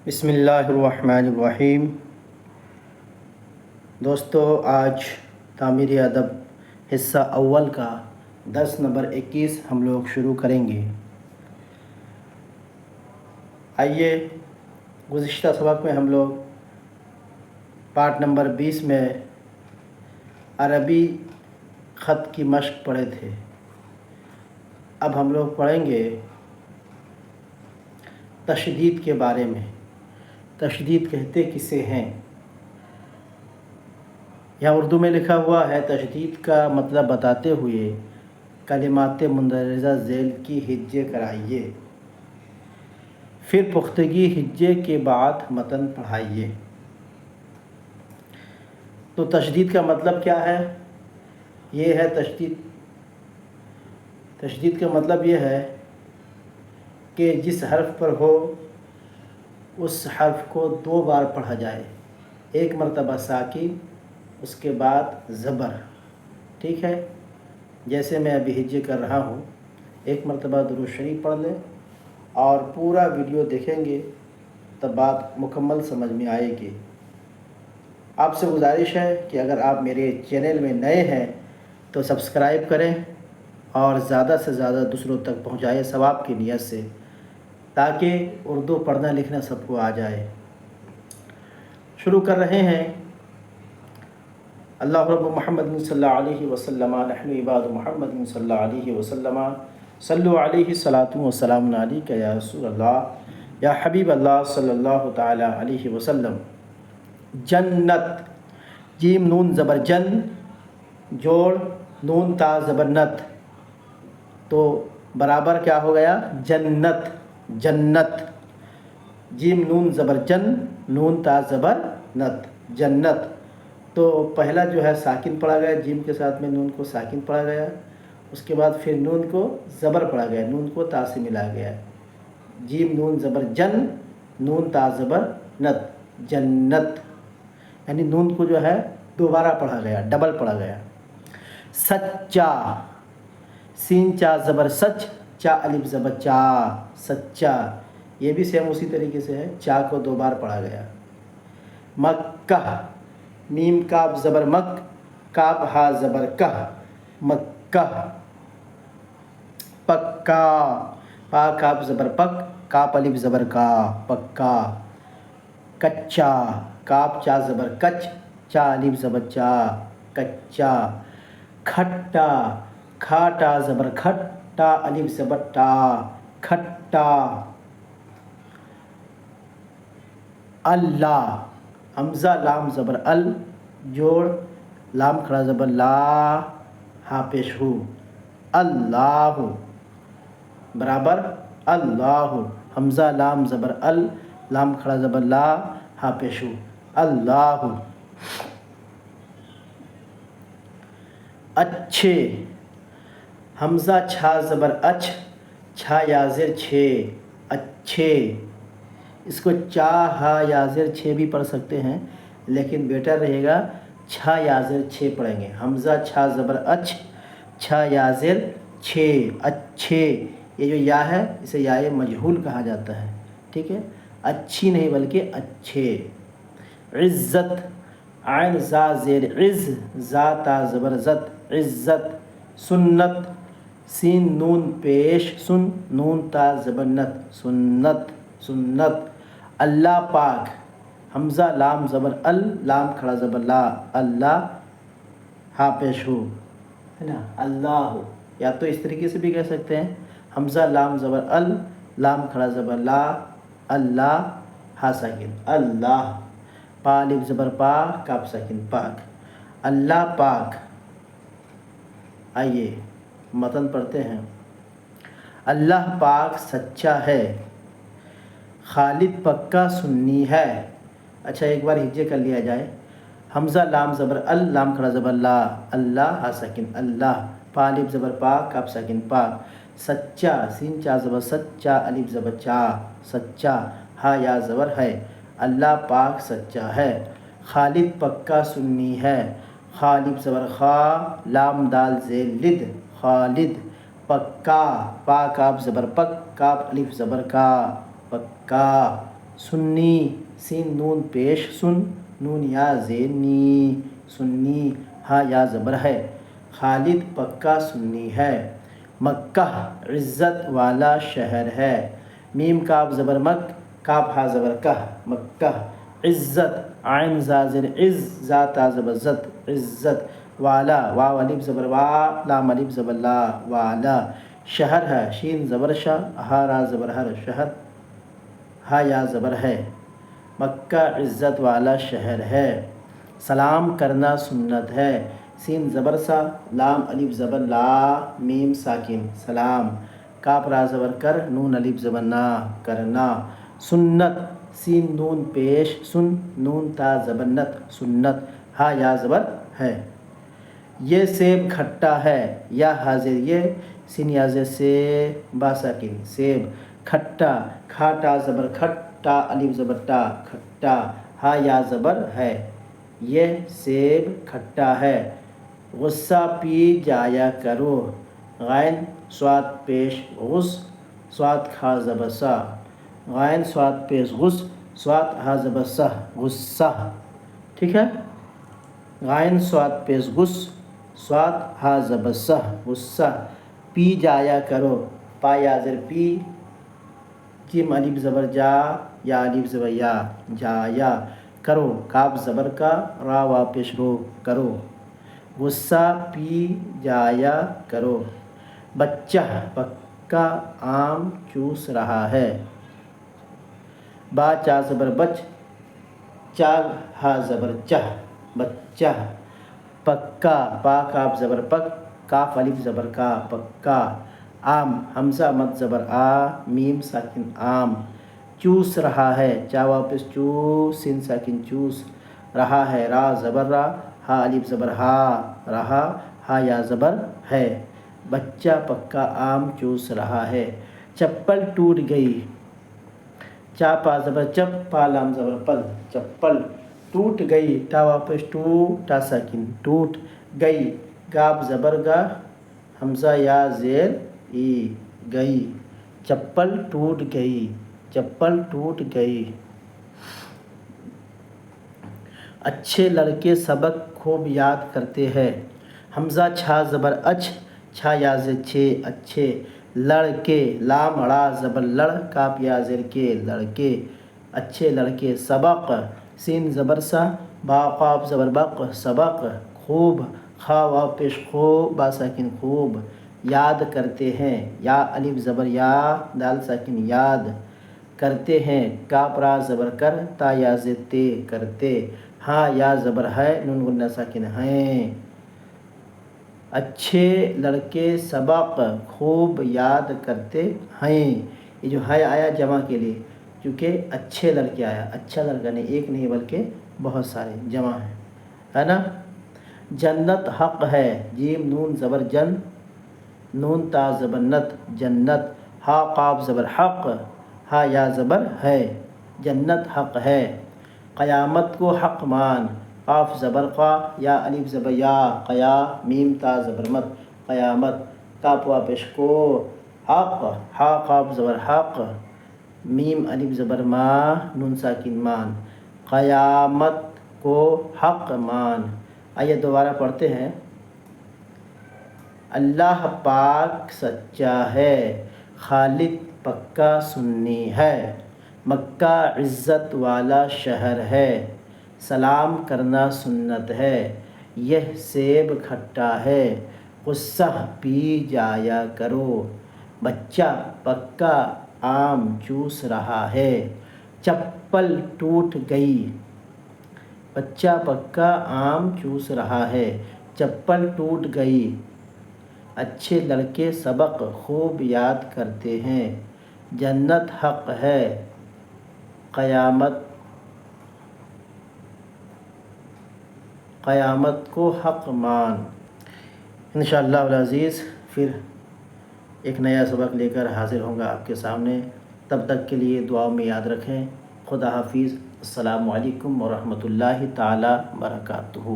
بسم اللہ الرحمن الرحیم۔ دوستو، آج تعمیری ادب حصہ اول کا درس نمبر 21 ہم لوگ شروع کریں گے۔ آئیے، گزشتہ سبق میں ہم لوگ پارٹ نمبر 20 میں عربی خط کی مشق پڑھے تھے۔ اب ہم لوگ پڑھیں گے تشدید کے بارے میں۔ تشدید کہتے کسے ہیں؟ یہاں اردو میں لکھا ہوا ہے، تشدید کا مطلب بتاتے ہوئے کلمات مندرجہ ذیل کی ہجے کرائیے، پھر پختگی ہجے کے بعد متن پڑھائیے۔ تو تشدید کا مطلب کیا ہے؟ یہ ہے تشدید کا مطلب یہ ہے کہ جس حرف پر ہو اس حرف کو 2 بار پڑھا جائے، ایک مرتبہ ساکن، اس کے بعد زبر۔ ٹھیک ہے، جیسے میں ابھی ہجے کر رہا ہوں، ایک مرتبہ درود شریف پڑھ لیں اور پورا ویڈیو دیکھیں گے، تب بات مکمل سمجھ میں آئے گی۔ آپ سے گزارش ہے کہ اگر آپ میرے چینل میں نئے ہیں تو سبسکرائب کریں اور زیادہ سے زیادہ دوسروں تک پہنچائیں ثواب کی نیت سے، تاکہ اردو پڑھنا لکھنا سب کو آ جائے۔ شروع کر رہے ہیں۔ اللہ رب محمد صلی اللہ علیہ وسلم، نحن عباد محمد صلی اللہ علیہ وسلم، صلو علیہ صلاۃ و سلام علیک یا رسول اللہ یا حبیب اللہ صلی اللہ تعالی علیہ وسلم۔ جنت، جیم نون زبر جن، جوڑ نون تا زبر نت، تو برابر کیا ہو گیا؟ جنت۔ جنت، جیم نون زبر جن، نون تا زبر نت، جنت۔ تو پہلا جو ہے ساکن پڑھا گیا، جیم کے ساتھ میں نون کو ساکن پڑھا گیا، اس کے بعد پھر نون کو زبر پڑھا گیا، نون کو تا سے ملا گیا، جیم نون زبر جن، نون تا زبر نت، جنت۔ یعنی نون کو جو ہے دوبارہ پڑھا گیا، ڈبل پڑھا گیا۔ سچا، سین چا زبر سچ، چا الف زبر چا، سچا۔ یہ بھی سیم اسی طریقے سے ہے، چا کو 2 بار پڑھا گیا۔ مکہ، میم کاف زبر مک، کاف ہا زبر کہ، مکہ۔ پکا، پا کاف زبر پک، کاف الف زبر کا، پکا۔ کچا، کاف چا زبر کچ، چا الف زبر چا، کچا۔ کھٹا، کھا ٹا زبر کھٹ، ٹا الف زبر ٹا، کھٹا۔ اللہ، حمزہ لام زبر ال، جوڑ لام کھڑا زبر لا، ہا پیش ہو، اللہ، برابر اللہ۔ حمزہ لام زبر ال، لام کھڑا زبر لا، ہا پیش ہو، اللہ۔ اچھے، حمزہ چھا زبر اچ، چھا یا زیر چھے، اچھے۔ اس کو چا ہا یا زیر چھے بھی پڑھ سکتے ہیں، لیکن بیٹر رہے گا چھا یا زیر چھے پڑھیں گے۔ حمزہ چھا زبر اچ، چھا یا زیر چھے، اچھے۔ یہ جو یا ہے اسے یا مجہول کہا جاتا ہے، ٹھیک ہے، اچھی نہیں بلکہ اچھے۔ عزت، عین زا زیر عز، زا تا زبر زت، عزت۔ سنت، سین نون پیش سن، نون تا زبر نت، سنت، سنت۔ اللہ پاک، حمزہ لام زبر ال، لام کھڑا زبر لا، اللہ، ہا پیش ہو، ہے نا، اللہ۔ یا تو اس طریقے سے بھی کہہ سکتے ہیں، حمزہ لام زبر ال، لام کھڑا زبر لا، اللہ، ہا ساکن، اللہ۔ پا الف زبر پا، کاف ساکن، پاک، اللہ پاک۔ آئیے متن پڑھتے ہیں۔ اللہ پاک سچا ہے، خالد پکا سنی ہے۔ اچھا، ایک بار ہجے کر لیا جائے۔ حمزہ لام زبر ال، لام کھڑا زبر لا، اللہ، ہا ساکن، اللہ۔ پا الف زبر پا، کاف ساکن، پاک۔ سچا، سین چا زبر سچ، چا الف زبر چا، سچا۔ ہا یا زبر ہے، اللہ پاک سچا ہے، خالد پکا سنی ہے۔ خالد زبر خا، لام دال زیر لد، خالد۔ پکا، پا کاف زبر پک، کاف الف زبر کا، پکا۔ سنی سین نون پیش سن نون یا زین نی سنی ہا یا زبر ہے خالد پکا سنی ہے مکہ عزت والا شہر ہے میم کاف زبر مک کاف ہا زبر کہ مکہ عزت عین زا زر عز زا تا زبر زت عزت والا واو الف زبر وا لام الف زبر لا والا شہر ہے شین زبر شا ہا را زبر ہر شہر ہا یا زبر ہے مکہ عزت والا شہر ہے سلام کرنا سنت ہے سین زبر سا لام الف زبر لا میم ساکن سلام کاف را زبر کر نون الف زبر نا کرنا سنت سین نون پیش سن نون تا زبر نت سنت ہا یا زبر ہے یہ سیب کھٹا ہے یا حاضر یہ سین یا زر سے با ساکن سیب کھٹا کھاٹا زبر کھٹا الف زبر ٹا کھٹا ہا یا زبر ہے یہ سیب کھٹا ہے غصہ پی جایا کرو غین صاد پیش غص صاد کھا زبر سا غین صاد پیش غص صاد ہا زبر سہ غصہ ٹھیک ہے غین صاد پیش غص صاد ہا زبر سہ غصہ پی جایا کرو پا یا زر پی جیم الف زبر جا یا الف زبر یا جایا کرو کاف زبر کا را وا پیش رو کرو غصہ پی جایا کرو بچہ پکا آم چوس رہا ہے با چا زبر بچ چا ہا زبر چہ بچہ پکا پا کاف زبر پک کاف الف زبر کا پکا آم حمزہ مد زبر آ میم ساکن آم چوس رہا ہے چا واپس چوس سین ساکن چوس رہا ہے را زبر را ہا الف زبر ہا رہا ہا یا زبر ہے بچہ پکا آم چوس رہا ہے چپل ٹوٹ گئی چا پا زبر چپ پا لام زبر پل چپل ٹوٹ گئی ٹا واپس ٹو ٹا ساکن ٹوٹ گئی گاب زبر گا حمزہ یا زیر ای گئی چپل ٹوٹ گئی چپل ٹوٹ گئی اچھے لڑکے سبق خوب یاد کرتے ہیں حمزہ چھا زبر اچ چھا یا زر چھے اچھے لڑکے لام اڑا زبر لڑ کاف یا زر کے لڑکے اچھے لڑکے سبق سین زبر سا با قاف زبر بق سبق خوب خا وا پیش خو با ساکن خوب یاد کرتے ہیں یا الف زبر یا دال ساکن یاد کرتے ہیں کاف را زبر کر تا یا زر تے کرتے ہاں یا زبر ہے نون غنہ ساکن ہیں اچھے لڑکے سبق خوب یاد کرتے ہیں یہ جو ہے آیا جمع کے لیے کیونکہ اچھے لڑکے آیا اچھا لڑکا نہیں ایک نہیں بلکہ بہت سارے جمع ہے نا جنت حق ہے جیم نون زبر جن نون تا زبر نت جنت ہا قاف زبر حق ہا یا زبر ہے جنت حق ہے قیامت کو حق مان قاف زبر قا یا الف زبر یا قیا میم تا زبر مت قیامت کاف وا پیش کو حق ہا قاف زبر حق میم الف زبر ما نون ساکن مان قیامت کو حق مان آئیے دوبارہ پڑھتے ہیں اللہ پاک سچا ہے خالد پکا سنی ہے مکہ عزت والا شہر ہے سلام کرنا سنت ہے یہ سیب کھٹا ہے غصہ پی جایا کرو بچہ پکا آم چوس رہا ہے چپل ٹوٹ گئی بچہ پکا آم چوس رہا ہے چپل ٹوٹ گئی اچھے لڑکے سبق خوب یاد کرتے ہیں جنت حق ہے قیامت کو حق مان انشاءاللہ العزیز پھر ایک نیا سبق لے کر حاضر ہوں گا آپ کے سامنے تب تک کے لیے دعاؤں میں یاد رکھیں خدا حافظ السلام علیکم ورحمۃ اللہ تعالی وبرکاتہ